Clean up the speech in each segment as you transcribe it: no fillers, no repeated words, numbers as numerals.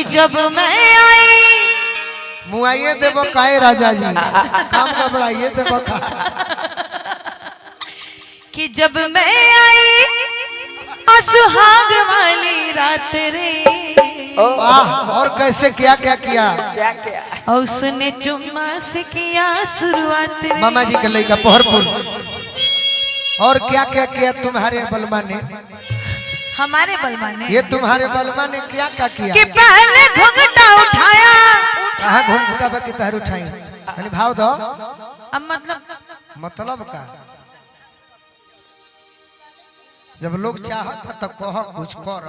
कि जब मैं आई मुआइए देव काए राजा जी काम का बढ़ाइए देव का कि जब मैं आई सुहाग वाली रात रे। और कैसे क्या क्या किया और उसने चुम्मा से किया शुरुआत रे। मामा जी के लड़का पहरपुर और क्या क्या किया तुम्हारे बलमा ने हमारे बलमा ने ये तुम्हारे बलमा ने क्या क्या किया कि पहले घुंघटा उठाया। कहाँ घुंघटा पे की तहर उठाई तनी भाव दो अब मतलब का जब लोग चाहता तो कह कुछ कर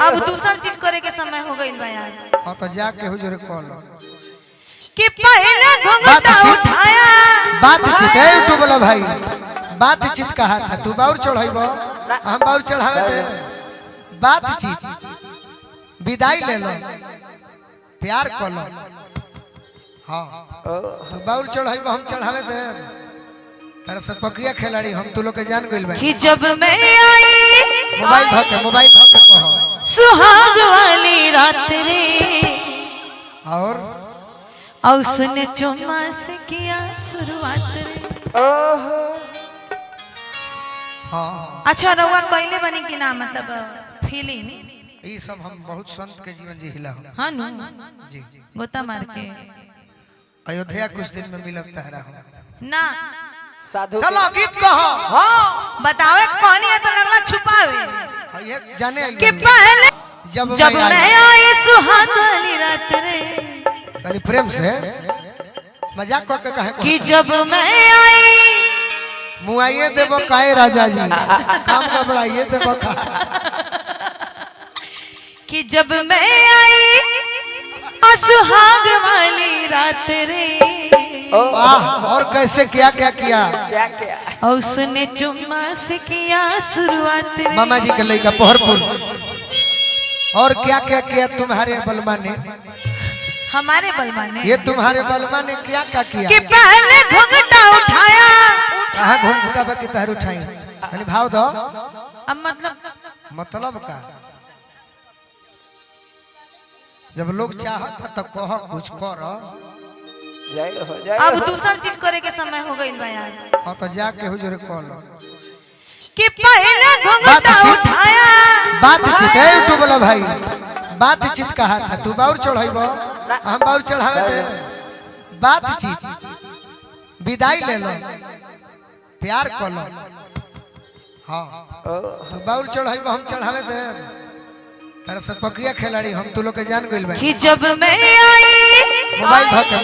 अब दूसर चीज करे के समय हो गई बा यार। हाँ तो जाके हुजूर कॉल कि पहले घुंघटा उठाया। बातचीत है यूट्यूब वाला भाई बातचीत कहा था तू बाउर चढ़ाइबो हम बाउर चढ़ावे दे बातचीत विदाई ले लो प्यार कर लो हाँ तू बाउर चढ़ाइबो हम चढ़ावे दे तेरा सब पकिया खिलाड़ी हम तू लोग के जान गइल भाई कि जब मैं आई मोबाइल धके कहो सुहाग वाली रात रे। और उसने चुम्मा से किया शुरुआत रे। हाँ अच्छा रउआ कहले बनी कि ना मतलब फीलिंग ये सब हम बहुत संत के जीवन जी हिला हाँ नु जी गोता मार के अयोध्या कुछ दिन में मिलब तहरा ना चलो गीत कहो हाँ बतावे कहानी है तो लगला छुपावे ये जाने कि पहले जब मैं आई सुहाग वाली रात रे। तनी प्रेम से मजाक करके कहे कि जब मैं आई मुआइए देव काए राजा जी काम का बढ़ाइए देव का कि जब मैं आई सुहाग वाली रात रे। और कैसे क्या क्या किया और उसने चुम्मा से किया शुरुआत रे। मामा जी के लड़का पहरपुर और क्या क्या किया तुम्हारे बलमा ने हमारे बलमा ने ये तुम्हारे बलमा ने क्या क्या किया कि पहले घुंघटा उठाया। कहाँ घुंघटा पे की तहर उठाई तनी भाव दो अब मतलब का जब लोग चाहता तो कह कुछ कर अब दूसर चीज करे के समय हो गई बा यार। हाँ तो जाके हुजूर कॉल कि पहले घुंघटा उठाया। बातचीत है यूट्यूब वाला भाई बातचीत कहा था तू बाउर चढ़ाइबो हम बाउर चढ़ावे दे बातचीत विदाई ले लो प्यार कर लो हाँ तू बाउर चढ़ाइबो हम चढ़ावे दे तेरा सब पकिया खिलाड़ी हम तू लोग के जान गइल भाई कि जब मैं आई मोबाइल धके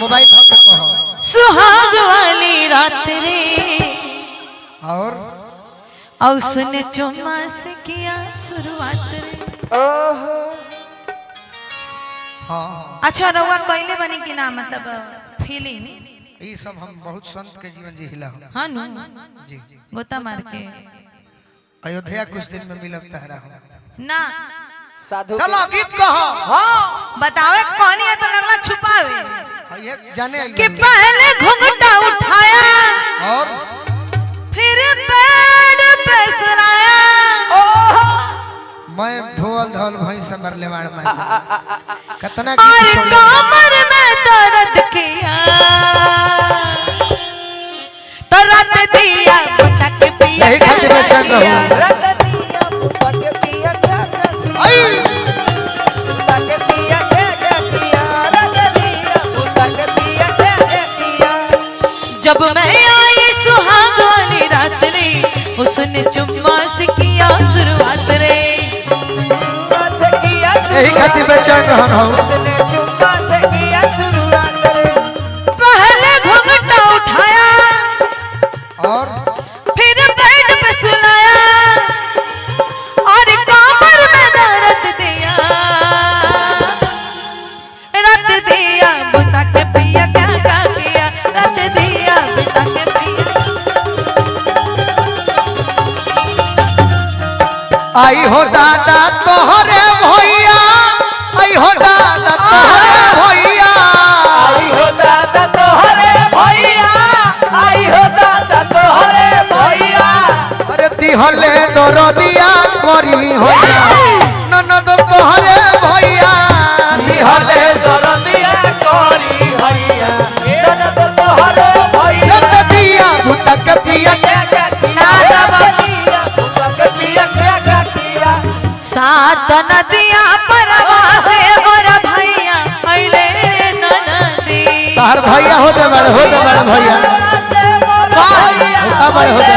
कहो सुहाग वाली रात रे। और उसने चुम्मा से किया शुरुआत रे। हाँ अच्छा रउआ कहले बनी कि ना मतलब फीलिंग ये सब हम बहुत संत के जीवन जी हिला हाँ नु जी गोता मार के अयोध्या कुछ दिन में मिलब तहरा ना चलो गीत कहो हाँ बतावे कहानी है तो लगला छुपावे ये जाने कि पहले घुंघटा उठाया और फिर पेड़ पे सुलाया। मैं धोल धोल भई से मरले वाड़ में कितना और कमर में दर्द किया तो रत दिया बुतक पिया यही खातिर मैं चल रहा हूँ रत दिया बुतक पिया जब मैं आई सुहाग वाली रात रे। उसने चुम्मा से किया शुरुआत रे। यही खातिर मैं चल रहा हूँ पहले घुंघटा उठाया और फिर बेड पे सुलाया और कमर में दर्द दिया रत दिया बुता के पिया क्या किया रत दिया बुता के पिया। आई हो दादा तोहरे भैया आई हो दादा तोहरे भैया आई हो दादा तोहरे भैया आई हो दादा तोहरे भैया अरे दिहले दरदिया करी होया ननद तोहरे नदिया परवा से मोर भैया अइले ननदी तार भैया होते बड़े भैया बड़े होते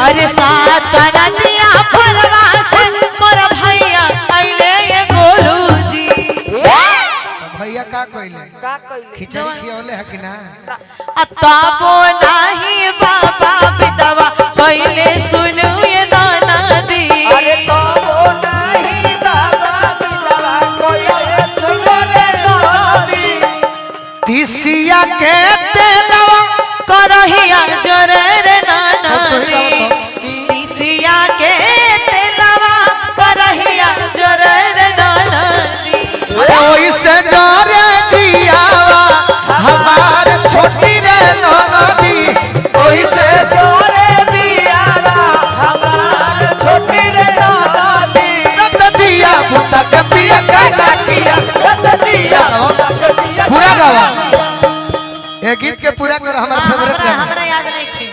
अरे सात नदिया परवा से मोर भैया अइले ये गोलू जी भैया का कइले खिचड़ी खियौले है कि ना अताबो नाही बाबा विधवा पहले सुनु ये ननदी अरे तबो नहीं बाबा बिलवा कोई सुनो रे नदी तीसिया के तेलवा करहिया जरे रे ननदी तीसिया के तेलवा करहिया जरे रे ननदी ओइसे जरे जियावा हमार छोटी रे ननदी ओइसे जोरे दियारा हमार छोटी रे नदी दिया बुता के पिया का किया दिया पूरा गावा ये गीत के पूरा कर हमारा फेवरेट हमरा गाना हमरा याद नहीं थे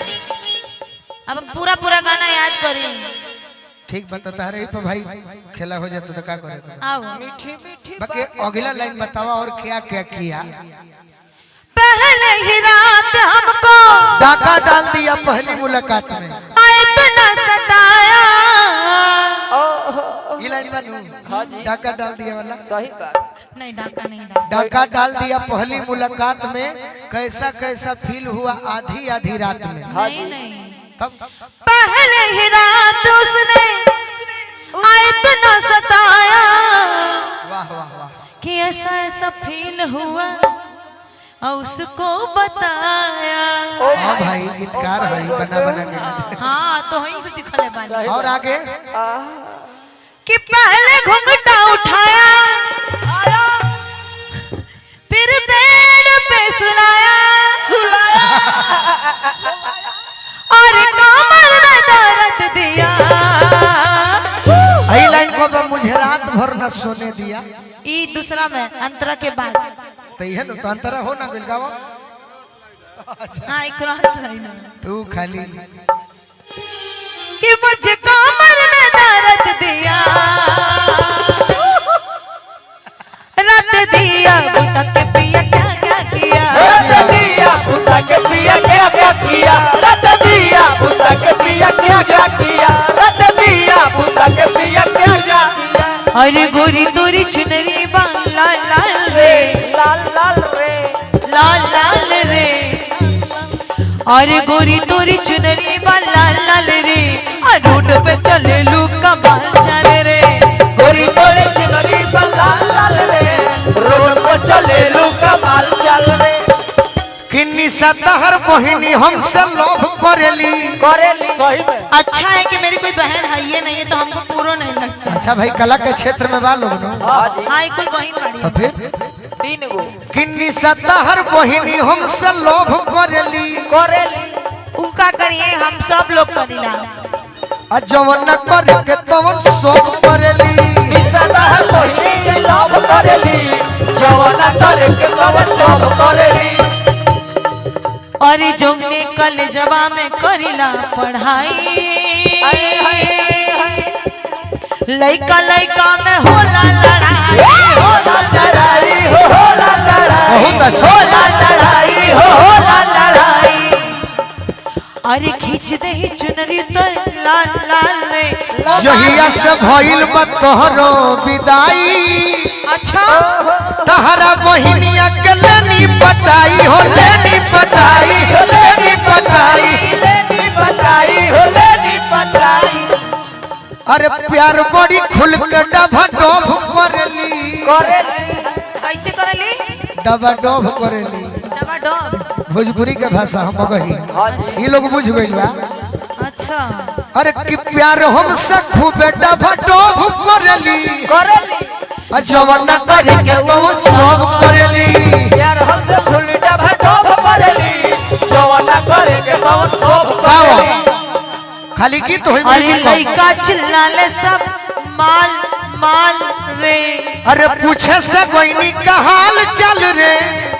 अब पूरा पूरा गाना याद करी ठीक बता रही पे भाई खेला हो जाता तो क्या करेगा आओ मीठी मीठी बाकी अगला लाइन बतावा और क्या क्या किया पहले ही रात हमको डाका डाल दिया पहली मुलाकात में इतना सताया ये लाइन बनू हाँ जी। डाका डाल दिया वाला सही बात नहीं डाका नहीं डाका डाका डाल दिया पहली मुलाकात में कैसा कैसा फील हुआ आधी आधी रात में नहीं नहीं तब पहले ही रात उसने इतना सताया वाह वाह वाह कि ऐसा ऐसा फील हुआ और उसको बताया हाँ भाई गीतकार भाई बना बना के गाते। हाँ तो वहीं से सिखले बानी और आगे कि पहले घुंघटा उठाया फिर बेड पे सुलाया और कमर में दर्द दिया यही लाइन को तो मुझे रात भर न सोने दिया ई दूसरा में अंतरा के बाद तो यह तो अंतरा हो ना बिल गावा हाँ एक क्रॉस लाइन है तू खाली कि मुझे कमर में दर्द दिया रात दिया बुता के पिया क्या क्या किया रत दिया पुता के पिया क्या क्या किया रत दिया पुता के पिया क्या क्या किया रत दिया पुता के पिया क्या क्या किया अरे गोरी तोरी चुनरी बाल लाल लाल रे लाल लाल रे लाल लाल रे अरे गोरी तोरी चुनरी बाल लाल लाल रे और रोड पे चले लू कमाल चले रे गोरी तोरे चुनरी पर लाल लाल रे रोड पर चले लू कमाल चल रे किन्नी सतहर बहिनी हमसे लोभ करेली करेली सही में अच्छा है कि मेरी कोई बहन है ये नहीं है तो हमको पूरा नहीं लगता अच्छा भाई कला के क्षेत्र में बा लोग नो हाँ जी हाँ कोई बहन तो बड़ी फिर 3 गो किन्नी सतहर बहिनी हमसे लोभ करेली करेली उनका करिए हम सब लोग करीला आ जवन न करे के तवन सब करेली सदा कोई लाभ करेली जवाना करे के कवन सब करेली और जौने कल जबा में करीला पढ़ाई लइका लइका में होला लड़ाई होला लड़ाई होला लड़ाई बहुत अच्छा होला लड़ाई होला लड़ाई अरे खींच दे ही चुनरी तर लाल लाल रे जहिया से भइल बा तोहरो विदाई अच्छा तहरा बहिनिया के लेनी पटाई हो लेनी पटाई लेनी पटाई लेनी पटाई हो लेनी पटाई अरे प्यार बड़ी खुल के डबा डोभ करेली करेली कैसे करली डबा डोभ करेली डबा डब भोजपुरी के भाषा हम मगही हाँ जी ये लोग बुझ गइल बा अच्छा अरे कि प्यार हमसे खूब डबा डोभ करेली करेली आ जवन न करे के तो सब करेली यार हमसे फुलटा भटोभ करेली जवाना करे के सब सब गाओ करेली खाली गीत होई अरे म्यूजिक हो। लइका चिल्लाले सब माल माल रे अरे पूछे से गोइनी का हाल चल रे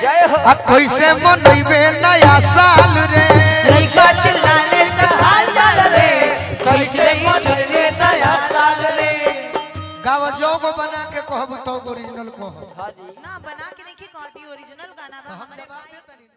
जय हो आ कैसे मनइबे नया साल रे लइका चिल्लाले सब माल माल रे कैसे मन रे नया साल रे गावा जो को बना के कहब तो ओरिजिनल कहो। हाँ जी ना बना के नहीं कहती ओरिजिनल गाना बा हम हमारे जवाब देता नहीं।